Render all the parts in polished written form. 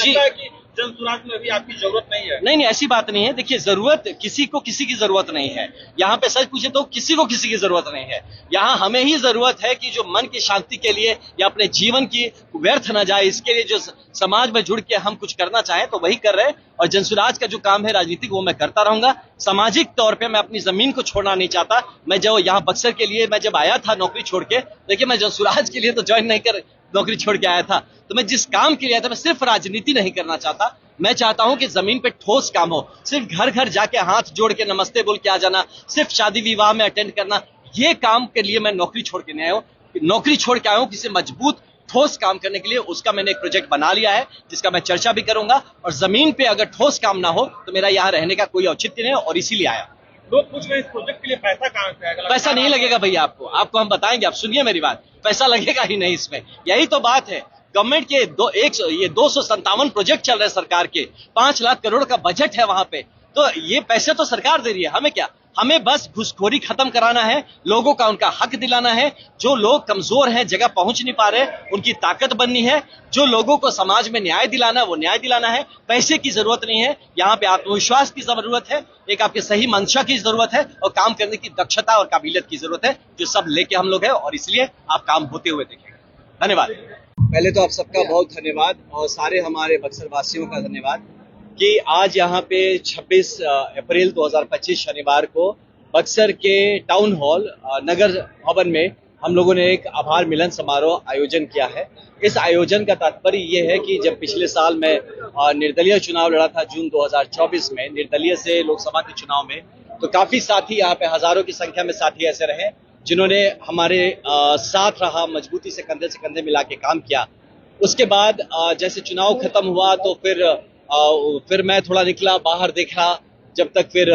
जी, लगता है कि जनसुराज में अभी आपकी जरूरत नहीं है? नहीं, ऐसी बात नहीं है। देखिए, जरूरत किसी को किसी की जरूरत नहीं है। यहाँ पे सच पूछे तो किसी को किसी की जरूरत नहीं है। यहाँ हमें ही जरूरत है कि जो मन की शांति के लिए या अपने जीवन की व्यर्थ न जाए, इसके लिए जो समाज में जुड़ के हम कुछ करना चाहें तो वही कर रहे हैं। और जनसुराज का जो काम है राजनीतिक, वो मैं करता रहूंगा। सामाजिक तौर पर मैं अपनी जमीन को छोड़ना नहीं चाहता। मैं जो यहाँ बक्सर के लिए मैं जब आया था नौकरी छोड़ के, देखिए मैं जनसुराज के लिए तो ज्वाइन नहीं कर नौकरी छोड़ के आया था। तो मैं जिस काम के लिए आया था, मैं सिर्फ राजनीति नहीं करना चाहता। मैं चाहता हूं कि जमीन पे ठोस काम हो। सिर्फ घर घर जाके हाथ जोड़ के नमस्ते बोल के आ जाना, सिर्फ शादी विवाह में अटेंड करना, ये काम के लिए मैं नौकरी छोड़ के नहीं आया हूं। नौकरी छोड़ के आया हूं किसी मजबूत ठोस काम करने के लिए। उसका मैंने एक प्रोजेक्ट बना लिया है जिसका मैं चर्चा भी करूंगा। और जमीन पे अगर ठोस काम ना हो तो मेरा यहाँ रहने का कोई औचित्य नहीं है, और इसीलिए आया। लोग पूछ रहे हैं इस प्रोजेक्ट के लिए पैसा कहाँ से आएगा? पैसा नहीं लगेगा भैया, आपको हम बताएंगे। आप सुनिए मेरी बात, पैसा लगेगा ही नहीं इसमें। यही तो बात है। गवर्नमेंट के 257 प्रोजेक्ट चल रहे हैं सरकार के, 5 लाख करोड़ का बजट है वहां पे। तो ये पैसे तो सरकार दे रही है, हमें क्या? हमें बस घुसखोरी खत्म कराना है, लोगों का उनका हक दिलाना है। जो लोग कमजोर हैं, जगह पहुंच नहीं पा रहे, उनकी ताकत बननी है। जो लोगों को समाज में न्याय दिलाना है, वो न्याय दिलाना है। पैसे की जरूरत नहीं है यहाँ पे, आत्मविश्वास की जरूरत है, एक आपके सही मंशा की जरूरत है, और काम करने की दक्षता और काबिलियत की जरूरत है, जो सब लेके हम लोग हैं। और इसलिए आप काम होते हुए देखेंगे। धन्यवाद। पहले तो आप सबका बहुत धन्यवाद, और सारे हमारे बक्सर वासियों का धन्यवाद कि आज यहाँ पे 26 अप्रैल 2025 शनिवार को बक्सर के टाउन हॉल नगर भवन में हम लोगों ने एक आभार मिलन समारोह आयोजन किया है। इस आयोजन का तात्पर्य ये है कि जब पिछले साल मैं निर्दलीय चुनाव लड़ा था जून 2024 में, निर्दलीय से लोकसभा के चुनाव में, तो काफी साथी यहाँ पे हजारों की संख्या में साथी ऐसे रहे जिन्होंने हमारे साथ रहा, मजबूती से कंधे मिला के काम किया। उसके बाद जैसे चुनाव खत्म हुआ तो फिर मैं थोड़ा निकला बाहर, देखा जब तक, फिर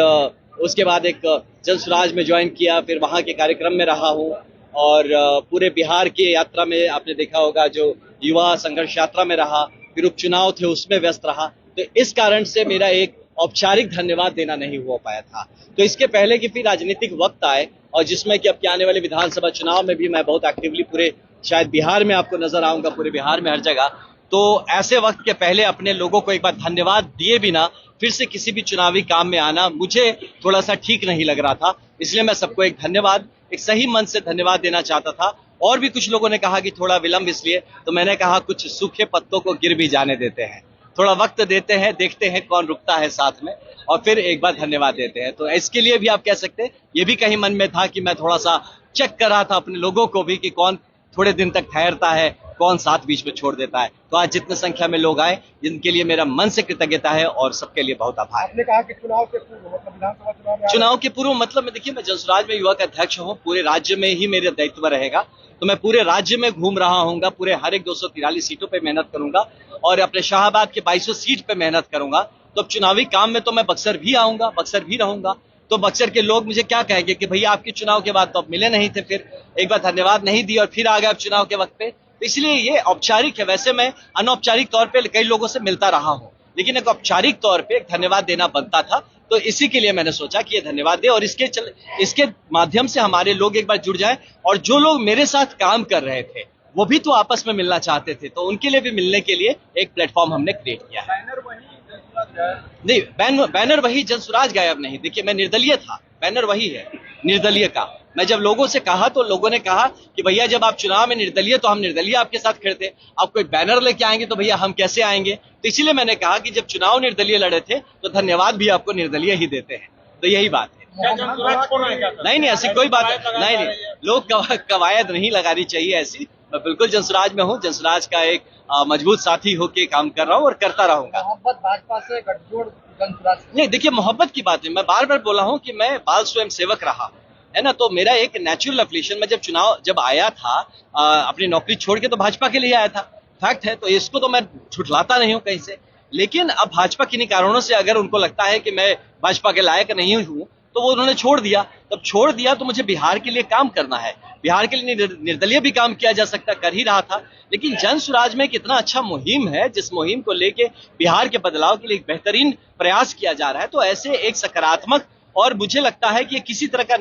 उसके बाद एक जनसुराज में ज्वाइन किया, फिर वहां के कार्यक्रम में रहा हूँ। और पूरे बिहार की यात्रा में आपने देखा होगा जो युवा संघर्ष यात्रा में रहा, फिर उपचुनाव थे उसमें व्यस्त रहा। तो इस कारण से मेरा एक औपचारिक धन्यवाद देना नहीं हो पाया था। तो इसके पहले कि फिर राजनीतिक वक्त आए, और जिसमें कि अब के आने वाले विधानसभा चुनाव में भी मैं बहुत एक्टिवली पूरे, शायद बिहार में आपको नजर आऊंगा, पूरे बिहार में हर जगह। तो ऐसे वक्त के पहले अपने लोगों को एक बार धन्यवाद दिए बिना फिर से किसी भी चुनावी काम में आना मुझे थोड़ा सा ठीक नहीं लग रहा था। इसलिए मैं सबको एक धन्यवाद, एक सही मन से धन्यवाद देना चाहता था। और भी कुछ लोगों ने कहा कि थोड़ा विलंब इसलिए, तो मैंने कहा कुछ सूखे पत्तों को गिर भी जाने देते हैं, थोड़ा वक्त देते हैं, देखते हैं कौन रुकता है साथ में, और फिर एक बार धन्यवाद देते हैं। तो इसके लिए भी आप कह सकते हैं, ये भी कहीं मन में था कि मैं थोड़ा सा चेक कर रहा था अपने लोगों को भी कि कौन थोड़े दिन तक ठहरता है, कौन साथ बीच में छोड़ देता है। तो आज जितने संख्या में लोग आए, जिनके लिए मेरा मन से कृतज्ञता है, और सबके लिए बहुत आभार। आपने कहा कि चुनाव के पूर्व, मतलब विधानसभा चुनाव के पूर्व मतलब मैं, देखिए मैं जनसुराज में युवा का अध्यक्ष हूँ, पूरे राज्य में ही मेरा दायित्व रहेगा। तो मैं पूरे राज्य में घूम रहा हूँ, पूरे हर एक 243 सीटों पे मेहनत करूंगा, और अपने शाहबाद के 2200 सीट पे मेहनत करूंगा। तो अब चुनावी काम में तो मैं बक्सर भी आऊंगा, बक्सर भी रहूंगा। तो बक्सर के लोग मुझे क्या कहेंगे कि भैया आपके चुनाव के बाद तो अब मिले नहीं थे, फिर एक बार धन्यवाद नहीं दी और फिर आ गए अब चुनाव के वक्त पे। तो इसलिए ये औपचारिक है। वैसे मैं अनौपचारिक तौर पे कई लोगों से मिलता रहा हूँ, लेकिन एक औपचारिक तौर पे एक धन्यवाद देना बनता था। तो इसी के लिए मैंने सोचा कि ये धन्यवाद दे, और इसके माध्यम से हमारे लोग एक बार जुड़ जाएं। और जो लोग मेरे साथ काम कर रहे थे वो भी तो आपस में मिलना चाहते थे, तो उनके लिए भी मिलने के लिए एक प्लेटफॉर्म हमने क्रिएट किया है। नहीं, बैनर वही, जनसुराज गायब नहीं। देखिए मैं निर्दलीय था, बैनर वही है निर्दलीय का। मैं जब लोगों से कहा तो लोगों ने कहा कि भैया जब आप चुनाव में निर्दलीय, तो हम निर्दलीय आपके साथ खड़े थे, आप कोई बैनर लेके आएंगे तो भैया हम कैसे आएंगे। तो इसीलिए मैंने कहा कि जब चुनाव निर्दलीय लड़े थे तो धन्यवाद भी आपको निर्दलीय ही देते हैं। तो यही बात है। नहीं, ऐसी कोई बात नहीं, लोग कवायद नहीं लगानी चाहिए ऐसी। मैं बिल्कुल जनसुराज में हूँ, जनसुराज का एक मजबूत साथी होके काम कर रहा हूँ और करता रहूंगा। मोहब्बत भाजपा से गठजोड़ जनसुराज नहीं, देखिए मोहब्बत की बात है, मैं बार बार बोला हूँ कि मैं बाल स्वयं सेवक रहा है ना। तो मेरा एक नेचुरल एफिलिएशन, मैं जब आया था अपनी नौकरी छोड़ के, तो भाजपा के लिए आया था, फैक्ट है। तो इसको तो मैं झुठलाता नहीं हूँ कहीं से। लेकिन अब भाजपा किन्हीं कारणों से अगर उनको लगता है कि मैं भाजपा के लायक नहीं हूँ, तो वो उन्होंने छोड़ दिया। तब छोड़ दिया तो मुझे बिहार के लिए काम करना है। बिहार के लिए निर्दलीय भी काम किया जा सकता, कर ही रहा था। लेकिन जनसुराज में एक इतना अच्छा मुहिम है, जिस मुहिम को लेके बिहार के बदलाव के लिए एक बेहतरीन प्रयास किया जा रहा है। तो ऐसे एक सकारात्मक, और मुझे लगता है कि किसी तरह का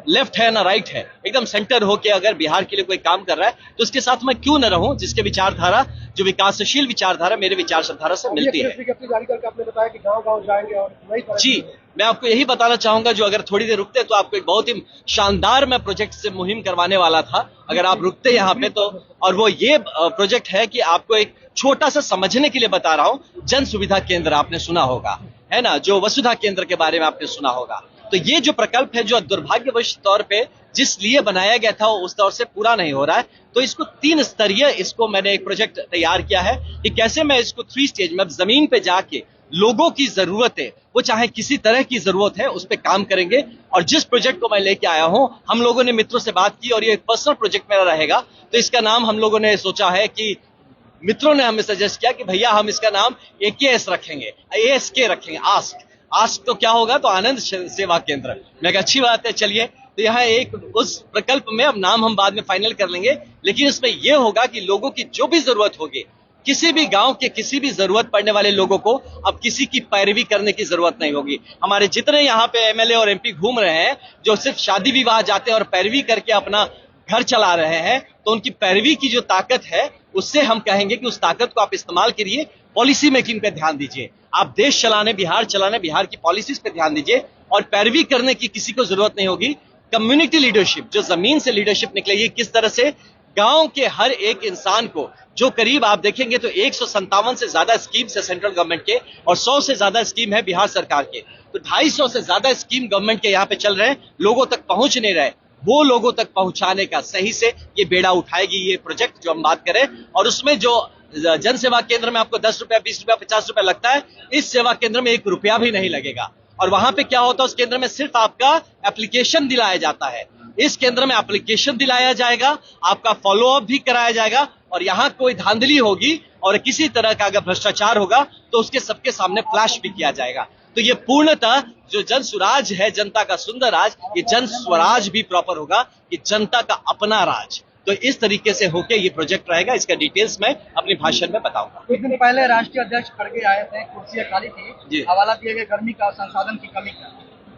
लेफ्ट है ना राइट है, एकदम सेंटर होके अगर बिहार के लिए कोई काम कर रहा है तो उसके साथ मैं क्यों न रहूं, जिसके विचारधारा जो विकासशील विचारधारा मेरे विचारधारा से मिलती है। विज्ञप्ति जारी करके आपने बताया कि गांव-गांव जाएंगे और नई तरह जी, मैं आपको यही बताना चाहूंगा, जो अगर थोड़ी देर रुकते तो आपको एक बहुत ही शानदार मैं प्रोजेक्ट से मुहिम करवाने वाला था, अगर आप रुकते यहाँ पे तो। और वो ये प्रोजेक्ट है कि आपको एक छोटा सा समझने के लिए बता रहा हूँ। जन सुविधा केंद्र आपने सुना होगा, है ना, जो वसुधा केंद्र के बारे में आपने सुना होगा। तो ये जो प्रकल्प है, जो दुर्भाग्यवश तौर पे जिस लिए बनाया गया था उस तौर से पूरा नहीं हो रहा है, तो इसको 3 स्तरीय इसको मैंने एक प्रोजेक्ट तैयार किया है कि कैसे मैं इसको 3 स्टेज में जमीन पे जाके लोगों की जरूरत है, वो चाहे किसी तरह की जरूरत है, उस पर काम करेंगे। और जिस प्रोजेक्ट को मैं लेके आया हूं, हम लोगों ने मित्रों से बात की और ये एक पर्सनल प्रोजेक्ट मेरा रहेगा, तो इसका नाम हम लोगों ने सोचा है कि मित्रों ने हमें सजेस्ट किया कि भैया हम इसका नाम AKS रखेंगे, ASK रखेंगे, आस्क तो क्या होगा, तो आनंद सेवा केंद्र। मैं कहा अच्छी बात है, चलिए। तो यहाँ एक उस प्रकल्प में अब नाम हम बाद में फाइनल कर लेंगे, लेकिन इसमें यह होगा कि लोगों की जो भी जरूरत होगी, किसी भी गांव के किसी भी जरूरत पड़ने वाले लोगों को अब किसी की पैरवी करने की जरूरत नहीं होगी। हमारे जितने यहाँ पे MLA और MP घूम रहे हैं, जो सिर्फ शादी विवाह जाते हैं और पैरवी करके अपना घर चला रहे हैं, तो उनकी पैरवी की जो ताकत है, उससे हम कहेंगे कि उस ताकत को आप इस्तेमाल करिए, पॉलिसी मेकिंग पे ध्यान दीजिए, आप देश चलाने, बिहार चलाने, बिहार की पॉलिसीज पे ध्यान दीजिए, और पैरवी करने की किसी को जरूरत नहीं होगी। कम्युनिटी लीडरशिप, जो जमीन से लीडरशिप निकलेगी, किस तरह से गांव के हर एक इंसान को, जो करीब आप देखेंगे तो 157 से ज्यादा स्कीम है सेंट्रल गवर्नमेंट के और 100 से ज्यादा स्कीम है बिहार सरकार के, तो 250 से ज्यादा स्कीम गवर्नमेंट के यहाँ पे चल रहे हैं, लोगों तक पहुंच नहीं रहे, वो लोगों तक पहुंचाने का सही से ये बेड़ा उठाएगी ये प्रोजेक्ट जो हम बात करें। और उसमें जो जन सेवा केंद्र में आपको 10 रुपया, 20 रुपया, 50 रुपया लगता है, इस सेवा केंद्र में 1 रुपया भी नहीं लगेगा। और वहां पे क्या होता है, उस केंद्र में सिर्फ आपका एप्लीकेशन दिलाया जाता है, इस केंद्र में एप्लीकेशन दिलाया जाएगा, आपका फॉलो अप भी कराया जाएगा, और यहाँ कोई धांधली होगी और किसी तरह का अगर भ्रष्टाचार होगा तो उसके सबके सामने फ्लैश भी किया जाएगा। तो ये पूर्णतः जो जन स्वराज है, जनता का सुंदर राज, ये जन स्वराज भी प्रॉपर होगा, ये जनता का अपना राज। तो इस तरीके से होके ये प्रोजेक्ट रहेगा, इसका डिटेल्स मैं अपने भाषण में बताऊंगा। एक दिन पहले राष्ट्रीय अध्यक्ष खड़गे आए थे, कुर्सियां खाली थी, हवाला दिए गए गर्मी का, संसाधन की कमी का।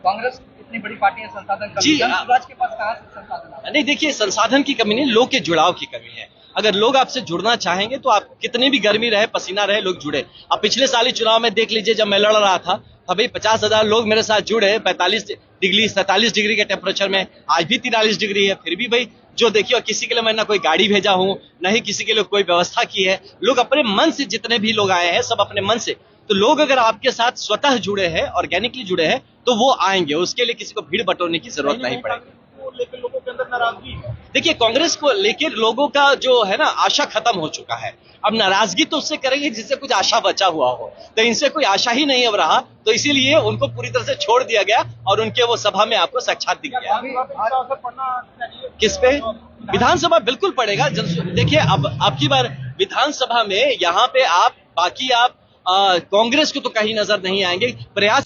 कांग्रेस इतनी बड़ी पार्टी है, संसाधन कमी, जनसुराज के पास कहां से संसाधन? नहीं, देखिए, संसाधन की कमी नहीं, लोग के जुड़ाव की कमी है। अगर लोग आपसे जुड़ना चाहेंगे तो आप कितनी भी गर्मी रहे, पसीना रहे, लोग जुड़े। अब पिछले साल ही चुनाव में देख लीजिए, जब मैं लड़ रहा था भाई 50,000 लोग मेरे साथ जुड़े, 45 डिग्री 47 डिग्री के टेम्परेचर में, आज भी 43 डिग्री है, फिर भी भाई जो देखिए, और किसी के लिए मैं ना कोई गाड़ी भेजा हूं, ना ही किसी के लिए कोई व्यवस्था की है, लोग अपने मन से, जितने भी लोग आए हैं सब अपने मन से। तो लोग अगर आपके साथ स्वतः जुड़े हैं, ऑर्गेनिकली जुड़े हैं, तो वो आएंगे, उसके लिए किसी को भीड़ बटोरने की जरूरत नहीं पड़ेगी। लेकिन लोगों के अंदर नाराजगी, देखिए, कांग्रेस को लेकर लोगों का जो है ना, आशा खत्म हो चुका है। अब नाराजगी तो उससे करेंगे जिससे कुछ आशा बचा हुआ हो, तो इनसे कोई आशा ही नहीं अब रहा, तो इसीलिए उनको पूरी तरह से छोड़ दिया गया और उनके वो सभा में आपको साक्षात दिख गया। किस पे? विधानसभा बिल्कुल पड़ेगा। देखिए, अब की बार विधानसभा में यहाँ पे आप बाकी आप कांग्रेस को तो कहीं नजर नहीं आएंगे। प्रयास